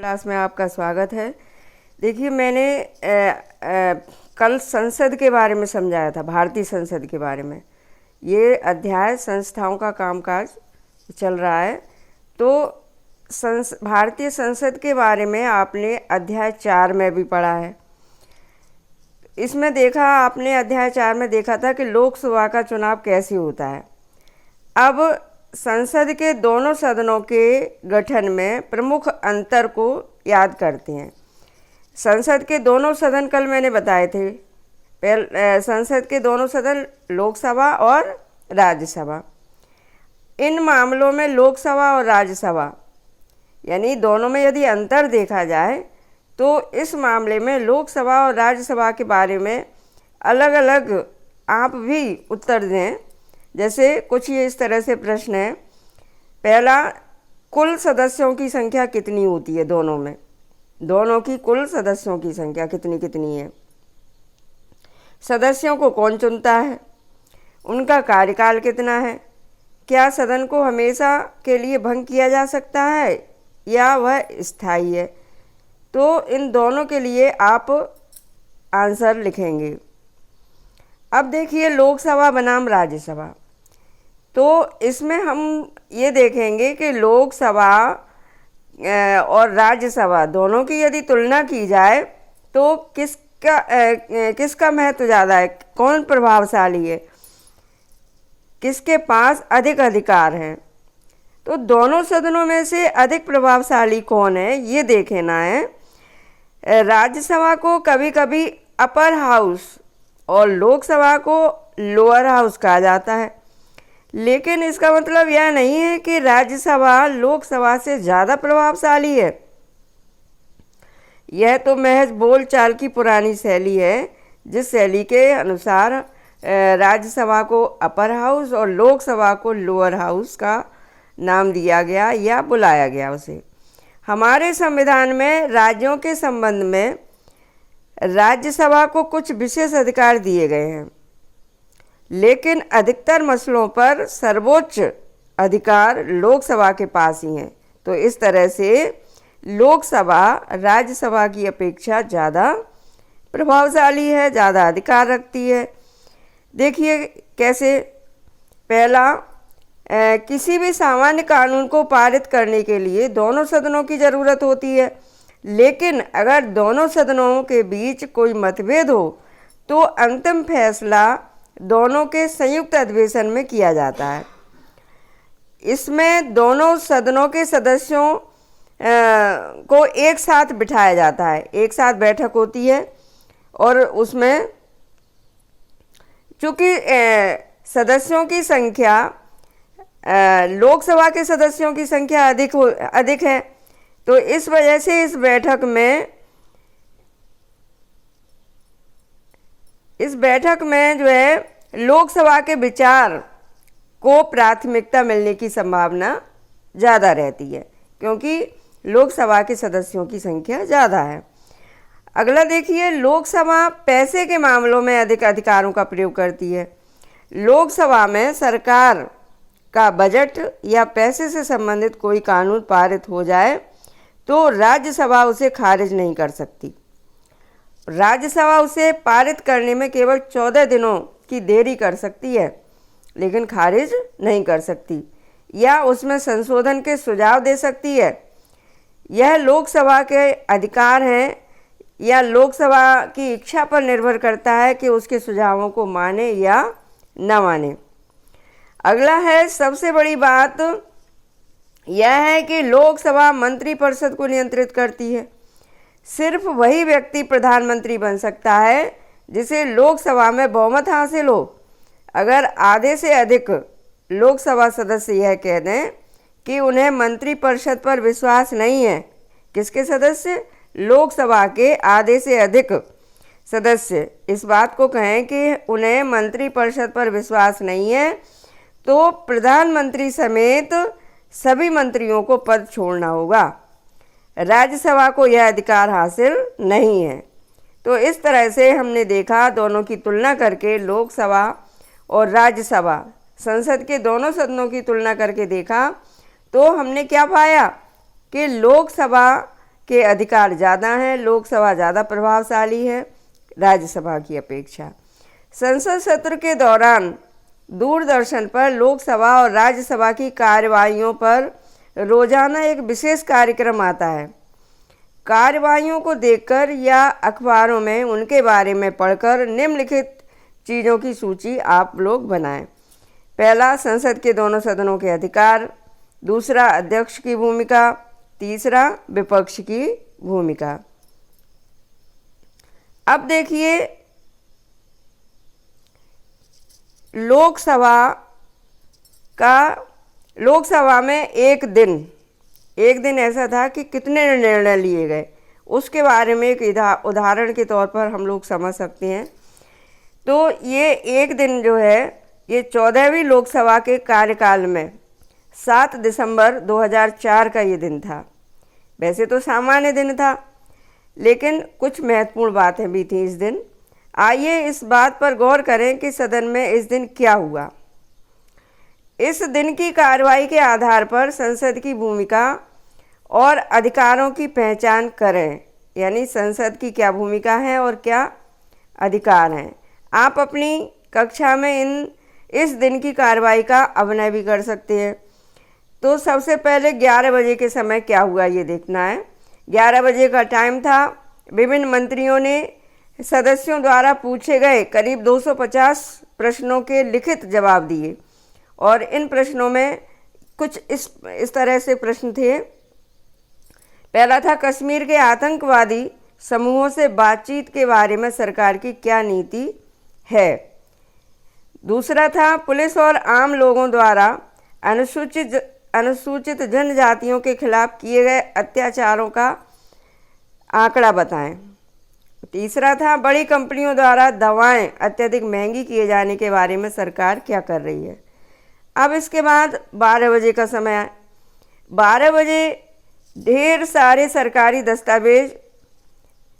Class में आपका स्वागत है। देखिए मैंने कल संसद के बारे में समझाया था, भारतीय संसद के बारे में। ये अध्याय संस्थाओं का कामकाज चल रहा है। तो भारतीय संसद के बारे में आपने अध्याय 4 में भी पढ़ा है। इसमें देखा आपने, अध्याय 4 में देखा था कि लोकसभा का चुनाव कैसे होता है। अब संसद के दोनों सदनों के गठन में प्रमुख अंतर को याद करते हैं। संसद के दोनों सदन कल मैंने बताए थे। संसद के दोनों सदन लोकसभा और राज्यसभा। इन मामलों में लोकसभा और राज्यसभा यानी दोनों में यदि अंतर देखा जाए तो इस मामले में लोकसभा और राज्यसभा के बारे में अलग अलग आप भी उत्तर दें। जैसे कुछ ये इस तरह से प्रश्न है। पहला, कुल सदस्यों की संख्या कितनी होती है दोनों में? दोनों की कुल सदस्यों की संख्या कितनी कितनी है? सदस्यों को कौन चुनता है? उनका कार्यकाल कितना है? क्या सदन को हमेशा के लिए भंग किया जा सकता है या वह स्थायी है? तो इन दोनों के लिए आप आंसर लिखेंगे। अब देखिए लोकसभा बनाम राज्यसभा। तो इसमें हम ये देखेंगे कि लोकसभा और राज्यसभा दोनों की यदि तुलना की जाए तो किसका महत्व ज़्यादा है, कौन प्रभावशाली है, किसके पास अधिक अधिकार हैं। तो दोनों सदनों में से अधिक प्रभावशाली कौन है ये देखना है। राज्यसभा को कभी कभी अपर हाउस और लोकसभा को लोअर हाउस कहा जाता है, लेकिन इसका मतलब यह नहीं है कि राज्यसभा लोकसभा से ज़्यादा प्रभावशाली है। यह तो महज बोलचाल की पुरानी शैली है, जिस शैली के अनुसार राज्यसभा को अपर हाउस और लोकसभा को लोअर हाउस का नाम दिया गया या बुलाया गया उसे। हमारे संविधान में राज्यों के संबंध में राज्यसभा को कुछ विशेष अधिकार दिए गए हैं, लेकिन अधिकतर मसलों पर सर्वोच्च अधिकार लोकसभा के पास ही हैं। तो इस तरह से लोकसभा राज्यसभा की अपेक्षा ज़्यादा प्रभावशाली है, ज़्यादा अधिकार रखती है। देखिए कैसे। पहला, किसी भी सामान्य कानून को पारित करने के लिए दोनों सदनों की ज़रूरत होती है, लेकिन अगर दोनों सदनों के बीच कोई मतभेद हो तो अंतिम फैसला दोनों के संयुक्त अधिवेशन में किया जाता है। इसमें दोनों सदनों के सदस्यों को एक साथ बिठाया जाता है, एक साथ बैठक होती है और उसमें चूँकि सदस्यों की संख्या लोकसभा के सदस्यों की संख्या अधिक है, तो इस वजह से इस बैठक में जो है लोकसभा के विचार को प्राथमिकता मिलने की संभावना ज़्यादा रहती है, क्योंकि लोकसभा के सदस्यों की संख्या ज़्यादा है। अगला देखिए, लोकसभा पैसे के मामलों में अधिक अधिकारों का प्रयोग करती है। लोकसभा में सरकार का बजट या पैसे से संबंधित कोई कानून पारित हो जाए तो राज्यसभा उसे खारिज नहीं कर सकती। राज्यसभा उसे पारित करने में केवल 14 दिनों की देरी कर सकती है, लेकिन खारिज नहीं कर सकती या उसमें संशोधन के सुझाव दे सकती है। यह लोकसभा के अधिकार हैं या लोकसभा की इच्छा पर निर्भर करता है कि उसके सुझावों को माने या न माने। अगला है, सबसे बड़ी बात यह है कि लोकसभा मंत्रिपरिषद को नियंत्रित करती है। सिर्फ वही व्यक्ति प्रधानमंत्री बन सकता है जिसे लोकसभा में बहुमत हासिल हो। अगर आधे से अधिक लोकसभा सदस्य यह कह दें कि उन्हें मंत्रिपरिषद पर विश्वास नहीं है, किसके सदस्य? लोकसभा के आधे से अधिक सदस्य इस बात को कहें कि उन्हें मंत्रिपरिषद पर विश्वास नहीं है, तो प्रधानमंत्री समेत सभी मंत्रियों को पद छोड़ना होगा। राज्यसभा को यह अधिकार हासिल नहीं है। तो इस तरह से हमने देखा, दोनों की तुलना करके लोकसभा और राज्यसभा, संसद के दोनों सदनों की तुलना करके देखा तो हमने क्या पाया कि लोकसभा के अधिकार ज़्यादा हैं, लोकसभा ज़्यादा प्रभावशाली है राज्यसभा की अपेक्षा। संसद सत्र के दौरान दूरदर्शन पर लोकसभा और राज्यसभा की कार्यवाहियों पर रोजाना एक विशेष कार्यक्रम आता है। कार्यवाहियों को देखकर या अखबारों में उनके बारे में पढ़कर निम्नलिखित चीज़ों की सूची आप लोग बनाएं। पहला, संसद के दोनों सदनों के अधिकार। दूसरा, अध्यक्ष की भूमिका। तीसरा, विपक्ष की भूमिका। अब देखिए, लोकसभा में एक दिन ऐसा था कि कितने निर्णय लिए गए, उसके बारे में एक उदाहरण के तौर पर हम लोग समझ सकते हैं। तो ये एक दिन जो है, ये 14वीं लोकसभा के कार्यकाल में 7 दिसंबर 2004 का ये दिन था। वैसे तो सामान्य दिन था, लेकिन कुछ महत्वपूर्ण बातें भी थी इस दिन। आइए इस बात पर गौर करें कि सदन में इस दिन क्या हुआ। इस दिन की कार्रवाई के आधार पर संसद की भूमिका और अधिकारों की पहचान करें, यानी संसद की क्या भूमिका है और क्या अधिकार हैं। आप अपनी कक्षा में इस दिन की कार्रवाई का अभिनय भी कर सकते हैं। तो सबसे पहले 11 बजे के समय क्या हुआ ये देखना है। 11 बजे का टाइम था। विभिन्न मंत्रियों ने सदस्यों द्वारा पूछे गए करीब 250 प्रश्नों के लिखित जवाब दिए और इन प्रश्नों में कुछ इस तरह से प्रश्न थे। पहला था, कश्मीर के आतंकवादी समूहों से बातचीत के बारे में सरकार की क्या नीति है। दूसरा था, पुलिस और आम लोगों द्वारा अनुसूचित जनजातियों के खिलाफ किए गए अत्याचारों का आंकड़ा बताएं। तीसरा था, बड़ी कंपनियों द्वारा दवाएं अत्यधिक महंगी किए जाने के बारे में सरकार क्या कर रही है। अब इसके बाद 12 बजे का समय है। 12 बजे ढेर सारे सरकारी दस्तावेज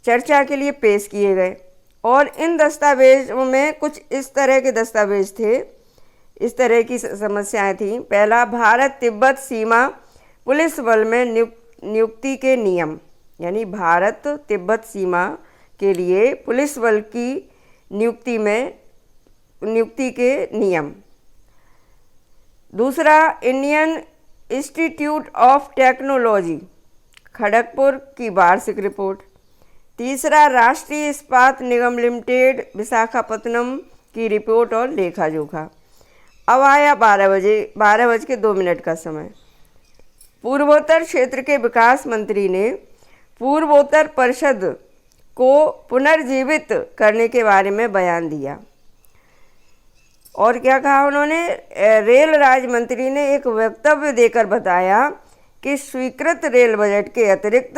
चर्चा के लिए पेश किए गए और इन दस्तावेजों में कुछ इस तरह के दस्तावेज थे, इस तरह की समस्याएं थीं। पहला, भारत तिब्बत सीमा पुलिस बल में नियुक्ति के नियम, यानी भारत तिब्बत सीमा के लिए पुलिस बल की नियुक्ति के नियम। दूसरा, Indian institute of technology Kharagpur की वार्षिक रिपोर्ट। तीसरा, राष्ट्रीय इस्पात निगम लिमिटेड विशाखापत्तनम की रिपोर्ट और लेखा जोखा। अब आया 12:02 का समय। पूर्वोत्तर क्षेत्र के विकास मंत्री ने पूर्वोत्तर परिषद को पुनर्जीवित करने के बारे में बयान दिया और क्या कहा उन्होंने। रेल राज्य मंत्री ने एक वक्तव्य देकर बताया कि स्वीकृत रेल बजट के अतिरिक्त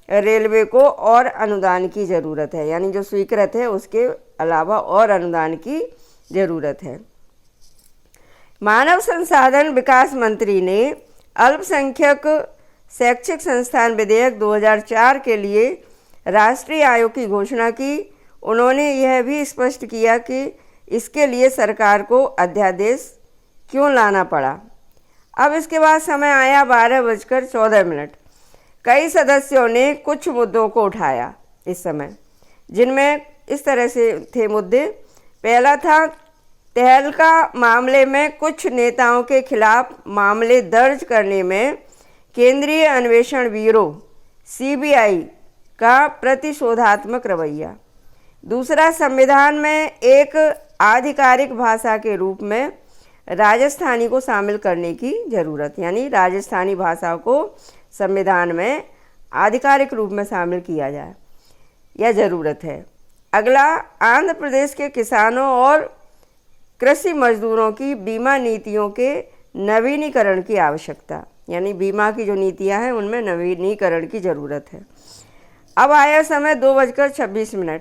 रेलवे को और अनुदान की ज़रूरत है, यानी जो स्वीकृत है उसके अलावा और अनुदान की ज़रूरत है। मानव संसाधन विकास मंत्री ने अल्पसंख्यक शैक्षिक संस्थान विधेयक 2004 के लिए राष्ट्रीय आयोग की घोषणा की। उन्होंने यह भी स्पष्ट किया कि इसके लिए सरकार को अध्यादेश क्यों लाना पड़ा। अब इसके बाद समय आया 12:14। कई सदस्यों ने कुछ मुद्दों को उठाया इस समय, जिनमें इस तरह से थे मुद्दे। पहला था, तहलका मामले में कुछ नेताओं के खिलाफ मामले दर्ज करने में केंद्रीय अन्वेषण ब्यूरो CBI का प्रतिशोधात्मक रवैया। दूसरा, संविधान में एक आधिकारिक भाषा के रूप में राजस्थानी को शामिल करने की ज़रूरत, यानी राजस्थानी भाषा को संविधान में आधिकारिक रूप में शामिल किया जाए, यह ज़रूरत है। अगला, आंध्र प्रदेश के किसानों और कृषि मजदूरों की बीमा नीतियों के नवीनीकरण की आवश्यकता, यानी बीमा की जो नीतियां हैं उनमें नवीनीकरण की ज़रूरत है। अब आया समय 2:26।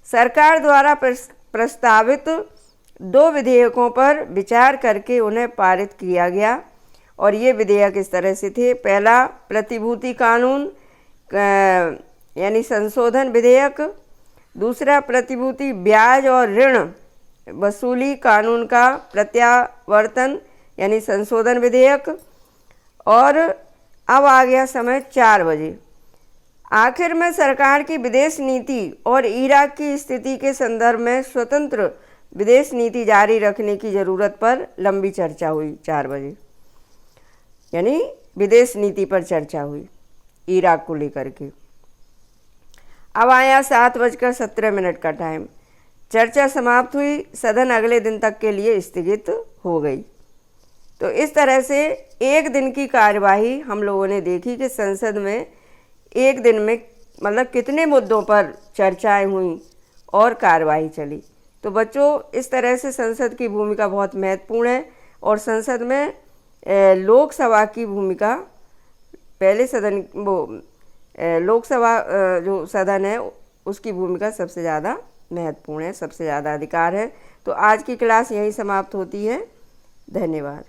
सरकार द्वारा प्रस्तावित 2 विधेयकों पर विचार करके उन्हें पारित किया गया और ये विधेयक इस तरह से थे। पहला, प्रतिभूति कानून यानी संशोधन विधेयक। दूसरा, प्रतिभूति ब्याज और ऋण वसूली कानून का प्रत्यावर्तन यानी संशोधन विधेयक। और अब आ गया समय 4 बजे। आखिर में सरकार की विदेश नीति और इराक की स्थिति के संदर्भ में स्वतंत्र विदेश नीति जारी रखने की ज़रूरत पर लंबी चर्चा हुई। 4 बजे यानी विदेश नीति पर चर्चा हुई इराक को लेकर के। अब आया 7:17 का टाइम। चर्चा समाप्त हुई, सदन अगले दिन तक के लिए स्थगित हो गई। तो इस तरह से एक दिन की कार्यवाही हम लोगों ने देखी कि संसद में एक दिन में मतलब कितने मुद्दों पर चर्चाएं हुई और कार्यवाही चली। तो बच्चों, इस तरह से संसद की भूमिका बहुत महत्वपूर्ण है और संसद में लोकसभा की भूमिका, पहले सदन लोकसभा जो सदन है उसकी भूमिका सबसे ज़्यादा महत्वपूर्ण है, सबसे ज़्यादा अधिकार है। तो आज की क्लास यहीं समाप्त होती है। धन्यवाद।